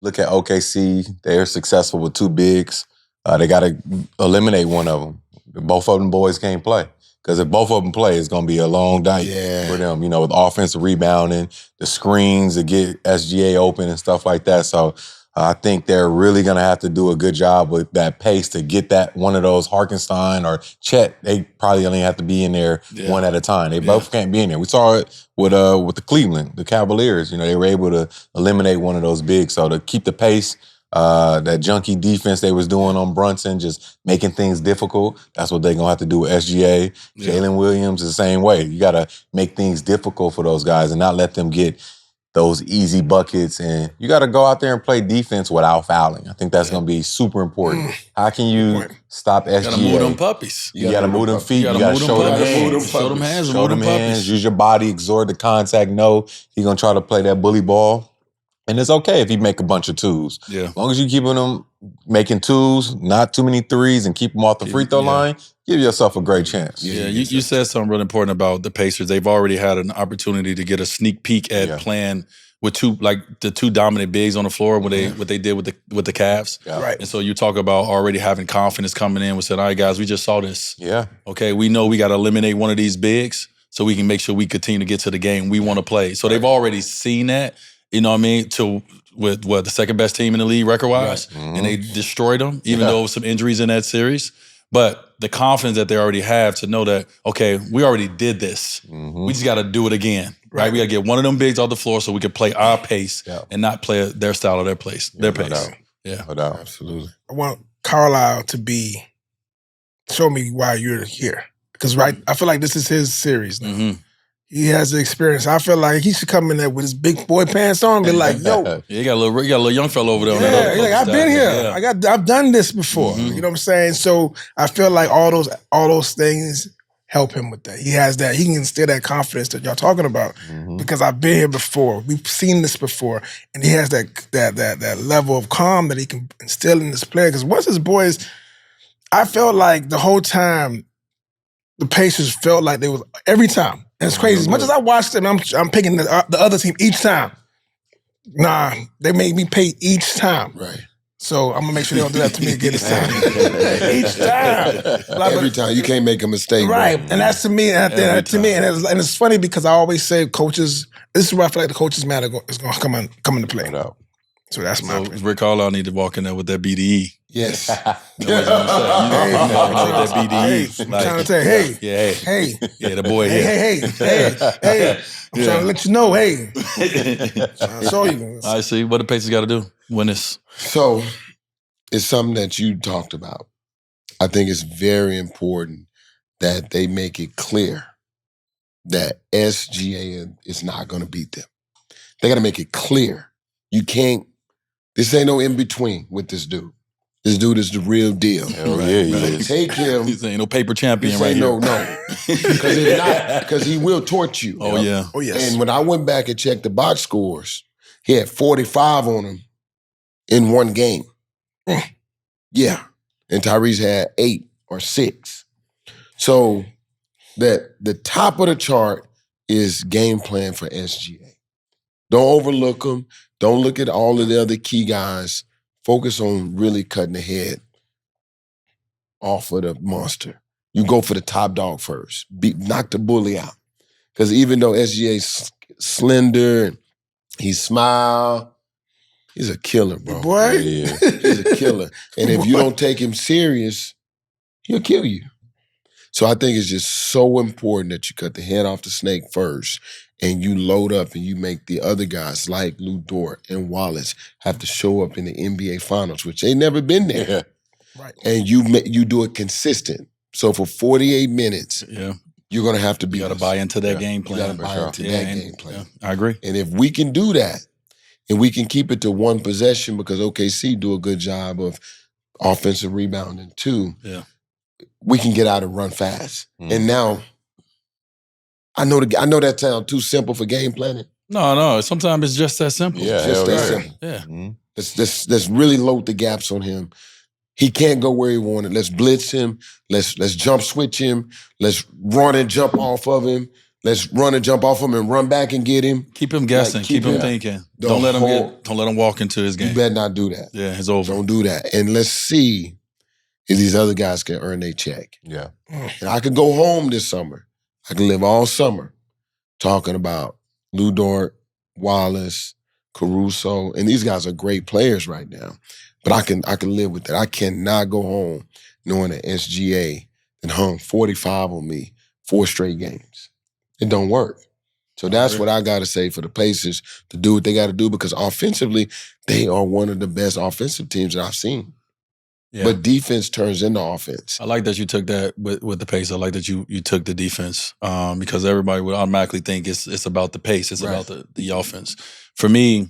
look at OKC. They're successful with 2 bigs. They got to eliminate one of them. Both of them boys can't play. Because if both of them play, it's going to be a long night for them, with offensive rebounding, the screens to get SGA open and stuff like that. So I think they're really going to have to do a good job with that pace to get that one of those Hartenstein or Chet. They probably only have to be in there one at a time. They both can't be in there. We saw it with the Cleveland, the Cavaliers. They were able to eliminate one of those bigs. So to keep the pace, that junky defense they was doing on Brunson, just making things difficult. That's what they're going to have to do with SGA. Jalen Williams is the same way. You got to make things difficult for those guys and not let them get those easy buckets. And you got to go out there and play defense without fouling. I think that's going to be super important. How can you stop SGA? You got to move them puppies. You got to move them feet. You got to show them hands. Show them hands. Show them hands. Use your body. Exhort the contact. No, he's going to try to play that bully ball. And it's okay if you make a bunch of 2s. Yeah. As long as you keeping them making 2s, not too many 3s, and keep them off the free throw line, give yourself a great chance. Yeah, you said something really important about the Pacers. They've already had an opportunity to get a sneak peek at playing with the 2 dominant bigs on the floor, what they did with the Cavs. Yeah. Right. And so you talk about already having confidence coming in. We said, all right, guys, we just saw this. Yeah. Okay, we know we got to eliminate one of these bigs so we can make sure we continue to get to the game we want to play. So they've already seen that. You know what I mean? With the second best team in the league record-wise, and they destroyed them, even though some injuries in that series. But the confidence that they already have to know that, okay, we already did this. We just got to do it again, right? We got to get one of them bigs off the floor so we can play our pace and not play their style or their pace. No doubt. Yeah, no doubt. Absolutely. I want Carlisle to show me why you're here. Because I feel like this is his series now. He has the experience. I feel like he should come in there with his big boy pants on and be like, yo. You got a little young fella over there. On that he's like, I've been here. Yeah. I've done this before. You know what I'm saying? So I feel like all those things help him with that. He has that. He can instill that confidence that y'all talking about because I've been here before. We've seen this before, and he has that level of calm that he can instill in this player. Because once his boys, I felt like the whole time the Pacers felt like they was every time. And it's crazy. As much as I watched them, I'm picking the other team each time. Nah, they made me pay each time. Right. So I'm gonna make sure they don't do that to me again this time. Each time. Every time. You can't make a mistake. Right. Bro. And that's to me, and it's funny because I always say coaches, this is where I feel like the coaches matter is gonna come into play. So that's my opinion. Rick Carlisle need to walk in there with that BDE. Yes. That BDE. I'm trying to tell you, hey. Yeah, the boy here. Hey. I'm trying to let you know, hey. I saw you. I see. What the Pacers got to do? Win this. So it's something that you talked about. I think it's very important that they make it clear that SGA is not going to beat them. They got to make it clear. You can't, this ain't no in-between with this dude. This dude is the real deal. Hell yeah, he is. Take him. This ain't no paper champion This right ain't here. no. Because it's not, because he will torch you. Oh, yeah. Oh, yes. And when I went back and checked the box scores, he had 45 on him in one game. Yeah. And Tyrese had 8 or 6. So that the top of the chart is game plan for SGA. Don't overlook him. Don't look at all of the other key guys. Focus on really cutting the head off of the monster. You go for the top dog first. Knock the bully out. Because even though SGA's slender, he smile, he's a killer, bro. Boy. Yeah. He's a killer. And if you don't take him serious, he'll kill you. So I think it's just so important that you cut the head off the snake first and you load up and you make the other guys like Lou Dort and Wallace have to show up in the NBA Finals, which they never been there. Yeah. Right. And you do it consistent. So for 48 minutes, you're going to have to be. You got to buy into that game You plan. got to buy into that game plan. I agree. And if we can do that, and we can keep it to one possession because OKC do a good job of offensive rebounding too, we can get out and run fast. And now, I know that sounds too simple for game planning. No. Sometimes it's just that simple. Yeah, Just that hell simple. Yeah. Let's really load the gaps on him. He can't go where he wanted. Let's blitz him. Let's jump switch him. Let's run and jump off of him. Let's run and jump off him and run back and get him. Keep him guessing. Like, keep him thinking. Don't let him walk into his game. You better not do that. Yeah, it's over. Don't do that. And let's see if these other guys can earn their check. Yeah. And I could go home this summer. I can live all summer talking about Lou Dort, Wallace, Caruso, and these guys are great players right now. But I can live with that. I cannot go home knowing that SGA that hung 45 on me 4 straight games. It don't work. So that's what I got to say for the Pacers to do what they got to do, because offensively, they are one of the best offensive teams that I've seen. Yeah. But defense turns into offense. I like that you took that with the pace. I like that you took the defense because everybody would automatically think it's about the pace. It's about the offense. For me,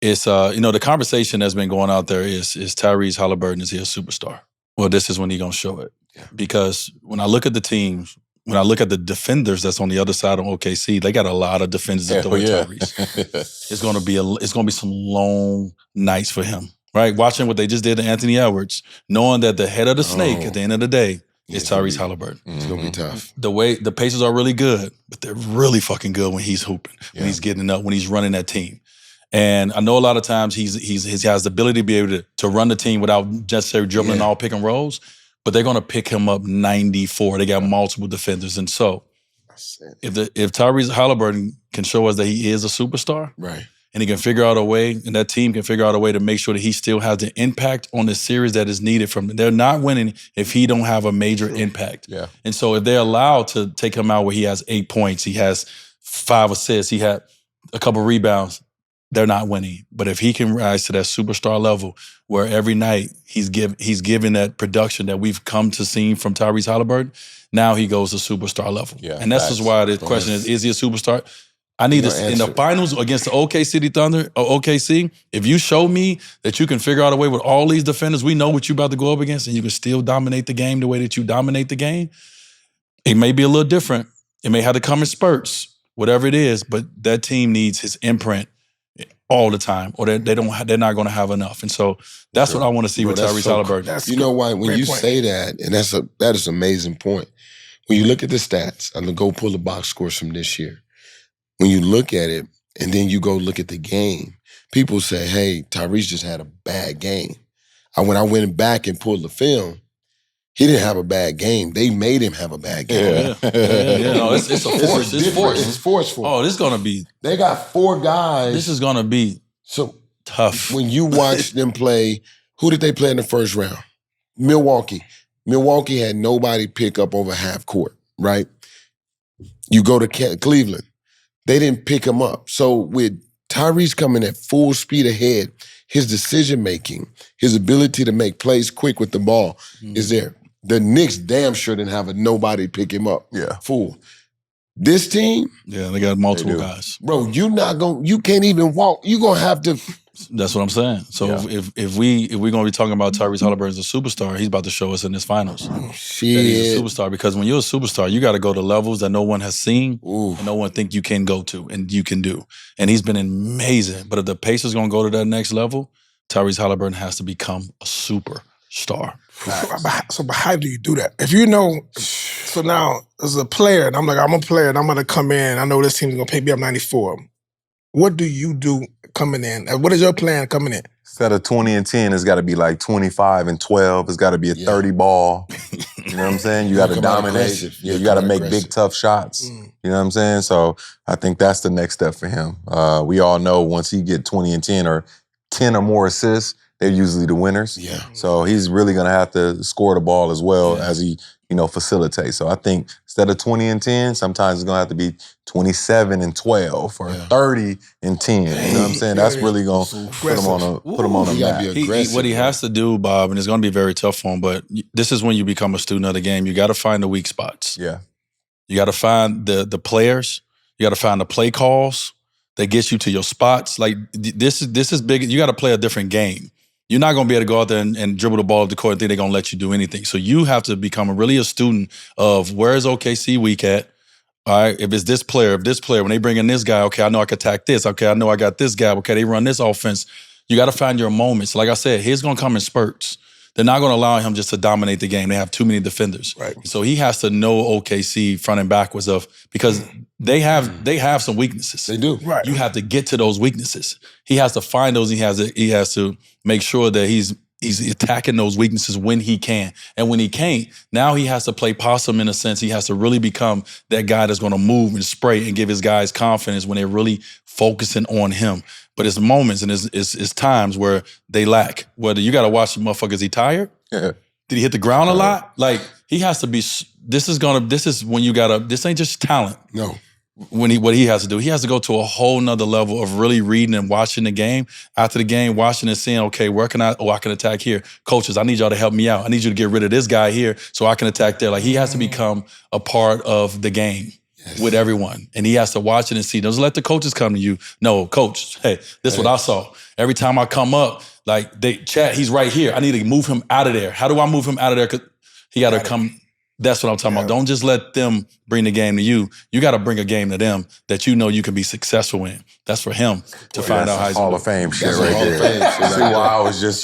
it's the conversation that's been going out there is Tyrese Haliburton, is he a superstar? Well, this is when he's gonna show it. Yeah. Because when I look at the teams, when I look at the defenders that's on the other side of OKC, they got a lot of defenders that throw at Tyrese. It's gonna be some long nights for him. Right? Watching what they just did to Anthony Edwards, knowing that the head of the snake at the end of the day is Tyrese Haliburton. It's gonna be tough. The Pacers are really good, but they're really fucking good when he's hooping, when he's getting up, when he's running that team. And I know a lot of times he has the ability to be able to run the team without necessarily dribbling all pick and rolls, but they're gonna pick him up 94. They got multiple defenders. And so if Tyrese Haliburton can show us that he is a superstar, right, and he can figure out a way, and that team can figure out a way to make sure that he still has the impact on the series that is needed from them. They're not winning if he don't have a major impact. Yeah. And so if they're allowed to take him out where he has 8 points, he has 5 assists, he had a couple rebounds, they're not winning. But if he can rise to that superstar level where every night he's giving that production that we've come to see from Tyrese Haliburton, now he goes to superstar level. Yeah, and that's just why the question is he a superstar? I need to, in the finals against the OKC Thunder, or OKC, if you show me that you can figure out a way with all these defenders, we know what you're about to go up against, and you can still dominate the game the way that you dominate the game, it may be a little different. It may have to come in spurts, whatever it is, but that team needs his imprint all the time, or they're not going to have enough. And so that's what I want to see with Tyrese Haliburton. You know why? When you say that, and that is an amazing point. When you look at the stats, I'm going to go pull the box scores from this year. When you look at it, and then you go look at the game, people say, hey, Tyrese just had a bad game. When I went back and pulled the film, he didn't have a bad game. They made him have a bad game. Yeah. No, it's a force. It's forceful. Oh, this is going to be... They got 4 guys. This is going to be tough. When you watch them play, who did they play in the first round? Milwaukee. Milwaukee had nobody pick up over half court, right? You go to Cleveland. They didn't pick him up. So with Tyrese coming at full speed ahead, his decision-making, his ability to make plays quick with the ball is there. The Knicks damn sure didn't have nobody pick him up. Yeah. Full. This team? Yeah, they got multiple guys. Bro, you can't even walk. You're going to have to... That's what I'm saying. So if we're going to be talking about Tyrese Haliburton as a superstar, he's about to show us in this finals that he's a superstar. Because when you're a superstar, you got to go to levels that no one has seen and no one think you can go to and you can do. And he's been amazing. But if the Pacers going to go to that next level, Tyrese Haliburton has to become a superstar. So how do you do that? If you know, so now as a player, and I'm a player, and I'm going to come in, I know this team's going to pay me up 94. What do you do coming in? What is your plan coming in? Instead of 20 and 10, it's got to be like 25 and 12. It's got to be a 30 ball. You know what I'm saying? You got to dominate. You got to make big, tough shots. You know what I'm saying? So I think that's the next step for him. We all know once he get 20 and 10 or 10 or more assists, they're usually the winners. Yeah. So he's really going to have to score the ball as well as he, facilitate. So I think instead of 20 and 10, sometimes it's going to have to be 27 and 12 or 30 and 10. You know what I'm saying? That's really going to put him on a map. What he has to do, Bob, and it's going to be very tough for him, but this is when you become a student of the game. You got to find the weak spots. Yeah. You got to find the players. You got to find the play calls that gets you to your spots. Like this is big. You got to play a different game. You're not going to be able to go out there and dribble the ball up the court and think they're going to let you do anything. So you have to become really a student of where is OKC weak at. All right, if this player, when they bring in this guy, okay, I know I can attack this. Okay, I know I got this guy. Okay, they run this offense. You got to find your moments. Like I said, he's going to come in spurts. They're not going to allow him just to dominate the game. They have too many defenders. Right. So he has to know OKC front and backwards because they have some weaknesses. They do. Right. You have to get to those weaknesses. He has to find those. He has to make sure that he's attacking those weaknesses when he can. And when he can't, now he has to play possum in a sense. He has to really become that guy that's going to move and spray and give his guys confidence when they're really focusing on him. But it's moments and it's times where they lack. Whether you got to watch the motherfucker, is he tired? Yeah. Did he hit the ground a lot? Like, he has to be, this is when you got to, this ain't just talent. No. What he has to do, he has to go to a whole nother level of really reading and watching the game. After the game, watching and seeing, okay, where can I can attack here. Coaches, I need y'all to help me out. I need you to get rid of this guy here so I can attack there. Like, he has to become a part of the game with everyone. And he has to watch it and see. Don't let the coaches come to you. No, coach, hey, this is what I saw. Every time I come up, like, Chet, he's right here. I need to move him out of there. How do I move him out of there? Because he got to come. That's what I'm talking about. Don't just let them bring the game to you. You got to bring a game to them that you know you can be successful in. That's for him to find out how he's Hall of Fame shit That's right Hall of there. Fame shit right See why I was just,